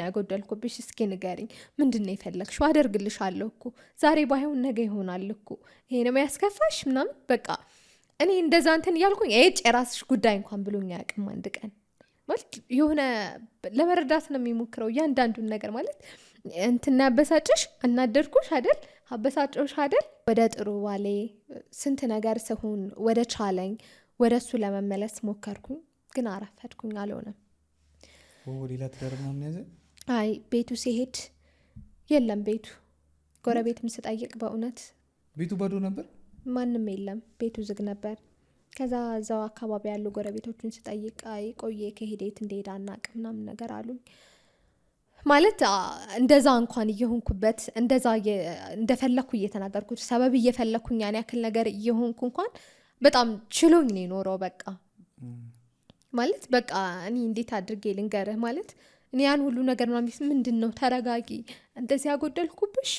ያጎደልኩብሽ እስኪ ንገሪኝ ምንድነው የፈለግሽው አደርግልሻለሁ እኮ ዛሬ ባይሆን ነገ ይሆናል እኮ ይሄ ነው ያስከፋሽ ምናምን በቃ እኔ እንደዛ እንትን እያልኩኝ የራስሽ ጉዳይ እንኳን ብሎኝ አያውቅም አንድ ቀን ማለት የሆነ ለመረዳት ነው የሚሞክረው እያንዳንዱን ነገር ማለት እንትና ያበሳጭሽ እናደርኩሽ አይደል አበሳጭሽ አይደል ወደ ጥሩ ዋሌ ስንት ነገር ስሆን ወደ ቻለኝ ወደሱ ለመመለስ ሞከርኩኝ ግን አረፈድኩኝ አልሆነም ሌላ ትዳር ምናምን ያዘ አይ ቤቱ ሲሄድ የለም ቤቱ ጎረቤትም ስጠይቅ በእውነት ቤቱ ባዶ ነበር ማንም የለም ቤቱ ዝግ ነበር ከዛ እዛው አካባቢ ያሉ ጎረቤቶችን ስጠይቅ አይ ቆየ ከሄዴት እንደሄዳ አናውቅም ምናምን ነገር አሉኝ ማለት እንደዛ እንኳን እየሆንኩበት እንደዛ እንደፈለኩ እየተናገርኩት ሰበብ እየፈለኩኝ ያን ያክል ነገር እየሆንኩ እንኳን በጣም ችሎኝ ነው የኖረው በቃ ማለት በቃ እኔ እንዴት አድርጌ ልንገርህ ማለት እኔ ያን ሁሉ ነገር ምንድነው ተረጋጊ እንደዚህ ያጎደልኩብሽ